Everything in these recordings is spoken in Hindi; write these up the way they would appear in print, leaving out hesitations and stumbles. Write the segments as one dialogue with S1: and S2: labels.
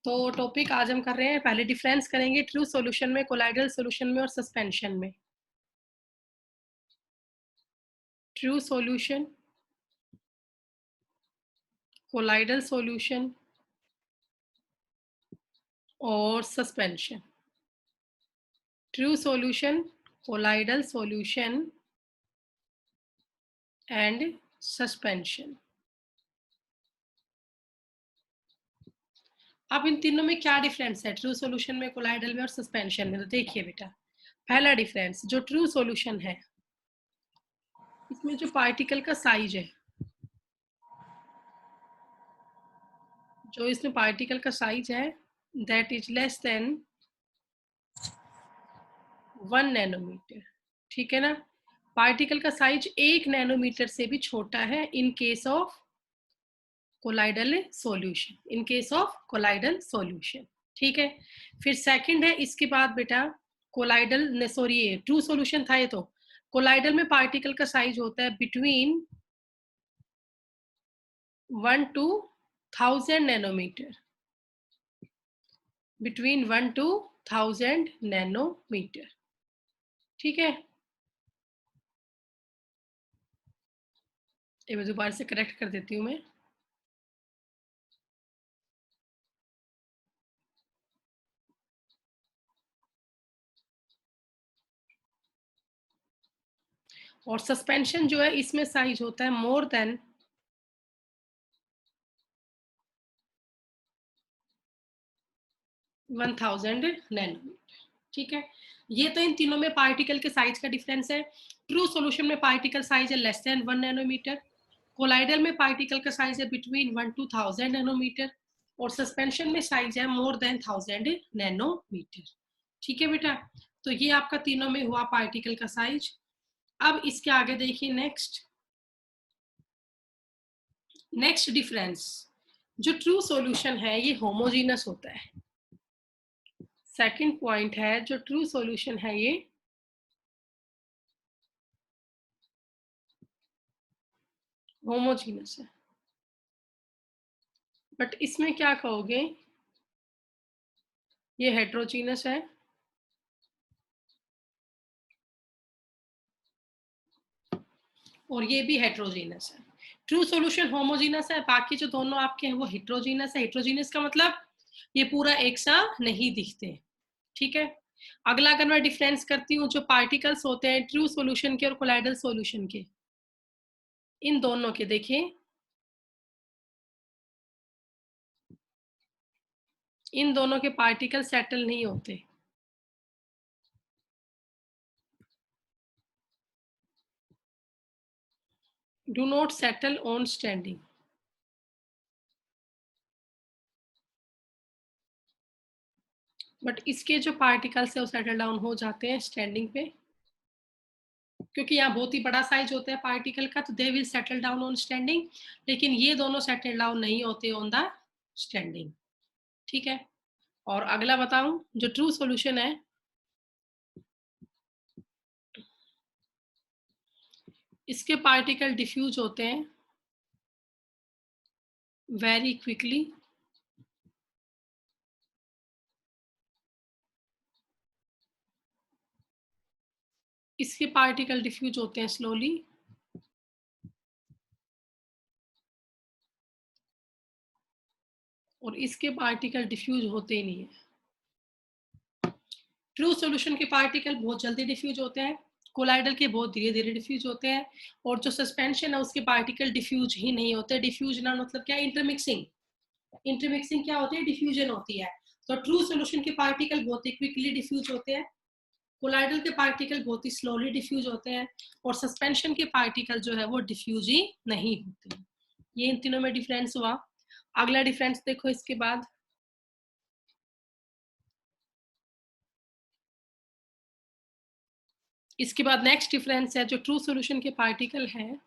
S1: तो टॉपिक आज हम कर रहे हैं, पहले डिफरेंस करेंगे ट्रू सॉल्यूशन में, कोलाइडल सॉल्यूशन में और सस्पेंशन में। ट्रू सॉल्यूशन, कोलाइडल सॉल्यूशन और suspension. True solution, colloidal solution and suspension. अब इन तीनों में क्या डिफरेंस है, ट्रू सॉल्यूशन में, कोलाइडल में और सस्पेंशन में? तो देखिए बेटा, पहला डिफरेंस जो ट्रू सॉल्यूशन है, इसमें जो पार्टिकल का साइज है, जो इसमें पार्टिकल का साइज है, that is less than 1 nanometre. ठीक है ना? पार्टिकल का साइज 1 नैनोमीटर से भी छोटा है in case of colloidal solution, in case of colloidal solution. ठीक है, फिर सेकंड है इसके बाद बेटा, कोलाइडल ने, सॉरी ये ट्रू सॉल्यूशन था ये तो। कोलाइडल में पार्टिकल का साइज होता है between 1 to 1000 nanometre, between 1 to 1000 nanometre. ठीक है, ये मैं दोबारा से करेक्ट कर देती हूँ मैं। और सस्पेंशन जो है, इसमें साइज होता है मोर देन 1000 नैनोमीटर। ठीक है, ये तो इन तीनों में पार्टिकल के साइज का डिफरेंस है। ट्रू सॉल्यूशन में पार्टिकल साइज है लेस देन 1 नैनोमीटर, कोलाइडल में पार्टिकल का साइज है बिटवीन 1 to 1000 नैनोमीटर, और सस्पेंशन में साइज है मोर देन 1000 नैनोमीटर। ठीक है बेटा, तो ये आपका तीनों में हुआ पार्टिकल का साइज। अब इसके आगे देखिए, नेक्स्ट डिफरेंस, जो ट्रू सॉल्यूशन है ये होमोजीनस होता है। सेकंड पॉइंट है, जो ट्रू सॉल्यूशन है ये होमोजीनस है। बट इसमें क्या कहोगे, ये हेट्रोजीनस है और ये भी हेट्रोजीनस है। ट्रू सॉल्यूशन होमोजीनस है, बाकी जो दोनों आपके हैं वो हेट्रोजीनस है। हेट्रोजीनस का मतलब ये पूरा एक सा नहीं दिखते। ठीक है, अगला अगर मैं डिफरेंस करती हूँ, जो पार्टिकल्स होते हैं ट्रू सॉल्यूशन के और कोलाइडल सॉल्यूशन के, इन दोनों के देखिए, इन दोनों के पार्टिकल सेटल नहीं होते। Do not settle on standing. But इसके जो पार्टिकल्स है वो सेटल डाउन हो जाते हैं स्टैंडिंग पे, क्योंकि यहाँ बहुत ही बड़ा साइज होता है पार्टिकल का, तो they will settle down on standing. लेकिन ये दोनों सेटल डाउन नहीं होते ऑन द स्टैंडिंग। ठीक है, और अगला बताऊं, जो ट्रू सॉल्यूशन है, इसके पार्टिकल डिफ्यूज होते हैं वेरी क्विकली, इसके पार्टिकल डिफ्यूज होते हैं स्लोली, और इसके पार्टिकल डिफ्यूज होते ही नहीं है। ट्रू सॉल्यूशन के पार्टिकल बहुत जल्दी डिफ्यूज होते हैं, कोलाइडल के बहुत धीरे धीरे डिफ्यूज होते हैं, और जो सस्पेंशन है उसके पार्टिकल डिफ्यूज ही नहीं होते। डिफ्यूज ना मतलब क्या, इंटरमिक्सिंग। इंटरमिक्सिंग क्या होती है, डिफ्यूजन होती है। तो ट्रू सॉल्यूशन के पार्टिकल बहुत ही क्विकली डिफ्यूज होते हैं, कोलाइडल के पार्टिकल बहुत ही स्लोली डिफ्यूज होते हैं, और सस्पेंशन के पार्टिकल जो है वो डिफ्यूज ही नहीं होते हैं। ये इन तीनों में डिफरेंस हुआ। अगला डिफरेंस देखो इसके बाद, इसके बाद नेक्स्ट डिफरेंस है, जो ट्रू सॉल्यूशन के पार्टिकल है,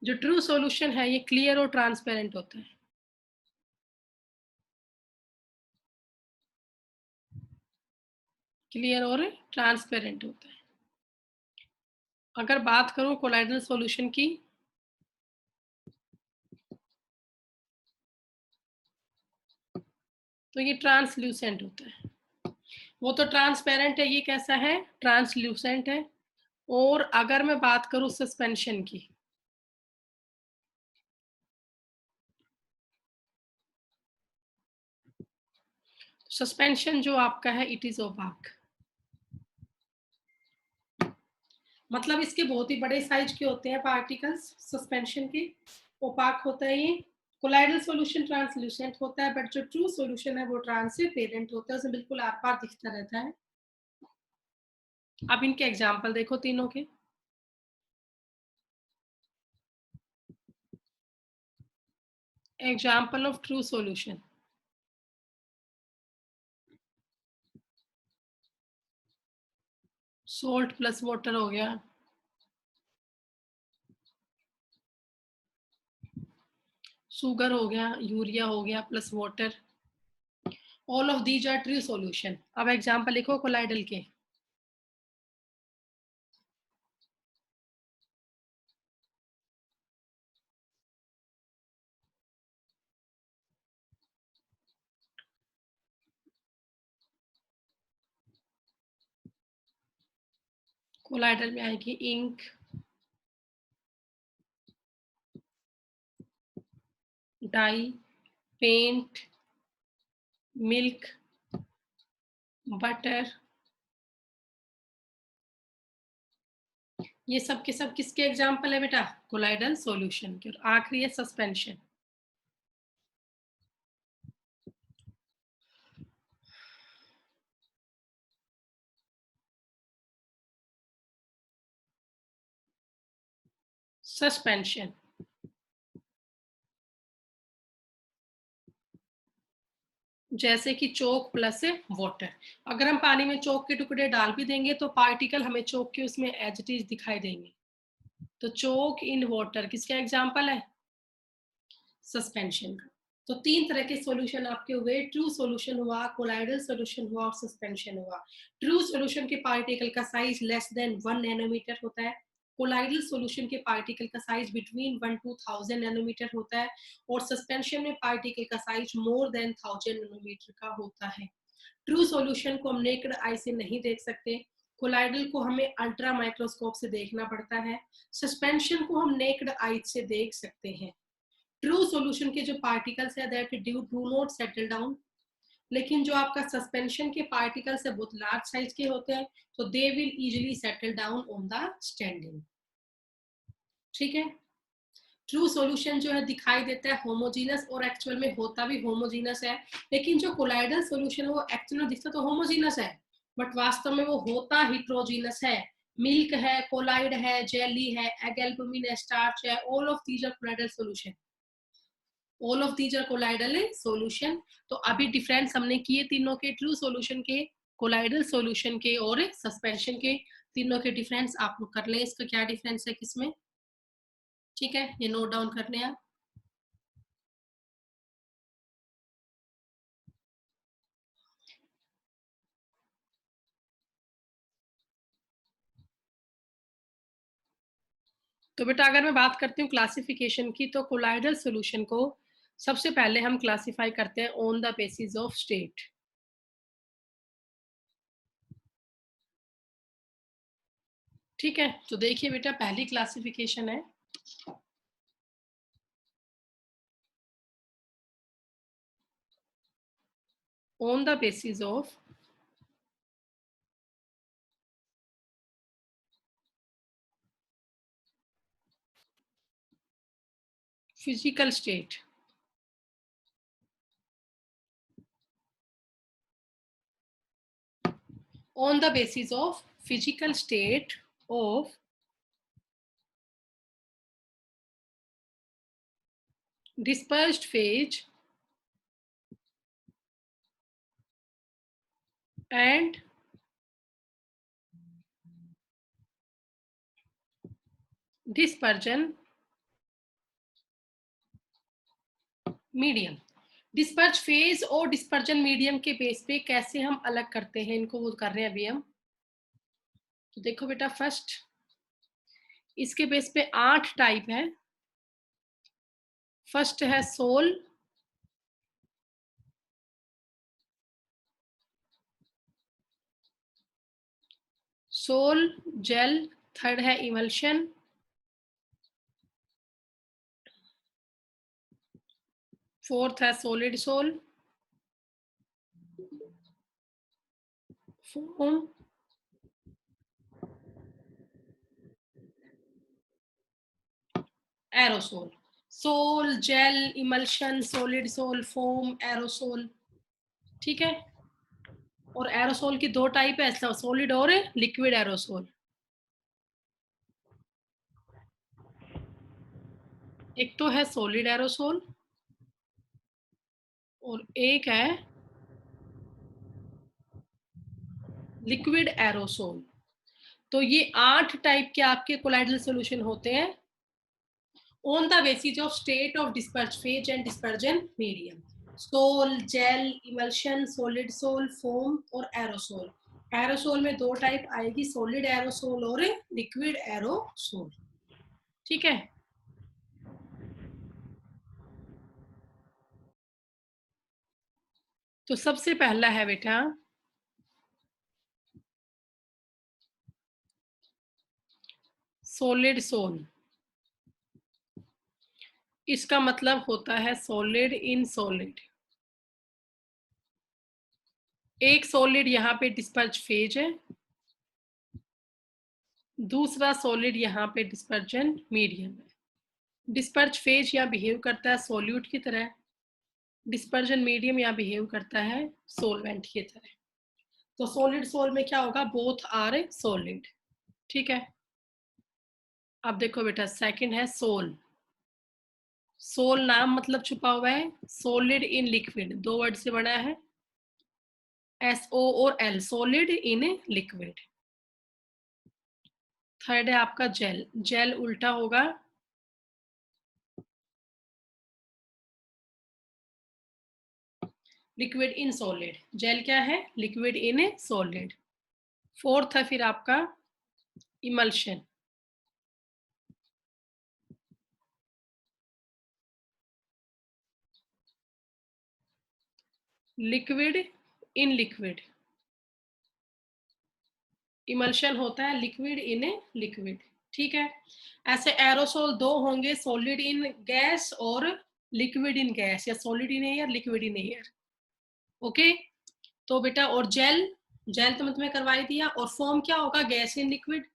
S1: जो ट्रू सॉल्यूशन है ये क्लियर और ट्रांसपेरेंट होता है। क्लियर और ट्रांसपेरेंट होता है। अगर बात करूं कोलाइडल सॉल्यूशन की, तो ये ट्रांसल्यूसेंट होता है। वो तो ट्रांसपेरेंट है, ये कैसा है? ट्रांसल्यूसेंट है। और अगर मैं बात करूं सस्पेंशन की, सस्पेंशन जो आपका है इट इज ओपाक। मतलब इसके बहुत ही बड़े साइज के होते हैं पार्टिकल्स सस्पेंशन के, ओपाक होता है ये। कोलाइडल सॉल्यूशन ट्रांसल्यूसेंट होता है, बट जो ट्रू सॉल्यूशन है वो ट्रांसपेरेंट होता है, उसमें बिल्कुल आर पार दिखता रहता है। अब इनके एग्जाम्पल देखो तीनों के। Example of true solution, salt plus water हो गया, शुगर हो गया, यूरिया हो गया plus water. All of these are true solution. अब एग्जाम्पल लिखो कोलाइडल के। कोलाइडल में आएगी ink, dye, paint, milk, butter. ये सब के सब किसके एग्जाम्पल है बेटा? कोलाइडल सॉल्यूशन के। और आखिरी है सस्पेंशन। सस्पेंशन जैसे कि चोक प्लस वाटर। अगर हम पानी में चोक के टुकड़े डाल भी देंगे तो पार्टिकल हमें चोक के उसमें एज इट इज दिखाई देंगे। तो चोक इन वाटर किसका एग्जाम्पल है? सस्पेंशन का। तो तीन तरह के सॉल्यूशन आपके हुए, ट्रू सॉल्यूशन हुआ, कोलाइडल सॉल्यूशन हुआ और सस्पेंशन हुआ। ट्रू सॉल्यूशन के पार्टिकल का साइज लेस देन 1 नैनोमीटर होता है। कोलाइडल सॉल्यूशन के पार्टिकल का साइज बिटवीन 1 to 1000 नैनोमीटर होता है। और सस्पेंशन में पार्टिकल का साइज मोर देन 1000 नैनोमीटर का होता है। ट्रू सॉल्यूशन को हम नेक्ड आई से नहीं देख सकते। कोलाइडल को हमें अल्ट्रा माइक्रोस्कोप से देखना पड़ता है। सस्पेंशन को हम नेक्ड आई से देख सकते हैं। ट्रू सॉल्यूशन के जो पार्टिकल्स है that do not settle down. लेकिन जो आपका सस्पेंशन के पार्टिकल्स है बहुत लार्ज साइज के होते हैं, तो they will easily settle down on the standing. ठीक है। ट्रू सॉल्यूशन जो है दिखाई देता है होमोजीनस, और एक्चुअल में होता भी होमोजीनस है। लेकिन जो कोलाइडल सॉल्यूशन है वो एक्चुअल में दिखता तो होमोजीनस है, बट वास्तव में वो होता हिट्रोजीनस है। मिल्क है, कोलाइड है, जेली है, एग एल्बुमिन है, स्टार्च है, all of these are colloidal solution. All of these are colloidal solution. तो अभी डिफरेंस हमने किए तीनों के, ट्रू सॉल्यूशन के, कोलाइडल सॉल्यूशन के और सस्पेंशन के। तीनों के डिफरेंस आप लोग कर लें, इसका क्या डिफरेंस है किसमें। ठीक है, ये नोट डाउन कर लें आप। तो बेटा अगर मैं बात करती हूँ क्लासिफिकेशन की, तो कोलाइडल सॉल्यूशन को सबसे पहले हम क्लासिफाई करते हैं on the basis of state. ठीक है, तो देखिए बेटा पहली क्लासिफिकेशन है on the basis of physical state. On the basis of physical state of dispersed phase and dispersion medium, disperse phase और डिस्पर्जन मीडियम के बेस पे कैसे हम अलग करते हैं, इनको वो कर रहे हैं अभी हम। तो देखो बेटा, फर्स्ट इसके बेस पे 8 टाइप है। फर्स्ट है सोल, सोल जेल। थर्ड है इमल्शन। फोर्थ है solid sol, foam, aerosol. Sol, gel, emulsion, solid sol, foam, aerosol. ठीक है। और एरोसोल की 2 टाइप है, सॉलिड और लिक्विड एरोसोल। एक तो है सॉलिड एरोसोल और एक है लिक्विड एरोसोल। तो ये 8 टाइप के आपके कोलाइडल सॉल्यूशन होते हैं on the basis of state of disperse phase and dispersion medium. Sol, gel, emulsion, solid sol, foam और एरोसोल। एरोसोल में 2 टाइप आएगी, सॉलिड एरोसोल और लिक्विड एरोसोल। ठीक है। तो सबसे पहला है बेटा सॉलिड सोल। इसका मतलब होता है सॉलिड इन सॉलिड। एक सॉलिड यहाँ पे डिस्पर्ज फेज है, दूसरा सॉलिड यहाँ पे डिस्पर्जन मीडियम है। डिस्पर्ज फेज यहाँ बिहेव करता है सॉल्यूट की तरह, डिस्पर्जन मीडियम यहाँ बिहेव करता है सोलवेंट की तरह। तो सॉलिड सोल में क्या होगा, बोथ आर सॉलिड। ठीक है। अब देखो बेटा, सेकंड है सोल। सोल नाम मतलब छुपा हुआ है, सॉलिड इन लिक्विड, 2 वर्ड से बना है, SO और L, solid in liquid. Third है आपका जेल। जेल उल्टा होगा, लिक्विड इन सॉलिड। जेल क्या है, लिक्विड इन सॉलिड। फोर्थ है फिर आपका emulsion. Liquid in liquid. Emulsion होता है लिक्विड इन लिक्विड। ठीक है। ऐसे एरोसोल 2 होंगे, सॉलिड इन गैस और लिक्विड इन गैस, या solid in air, liquid in air. Okay. तो बेटा, और जेल, जेल तो मैं तुम्हें करवाई दिया। और फॉर्म क्या होगा, गैस इन लिक्विड।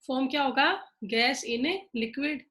S1: फॉर्म क्या होगा, गैस इन लिक्विड।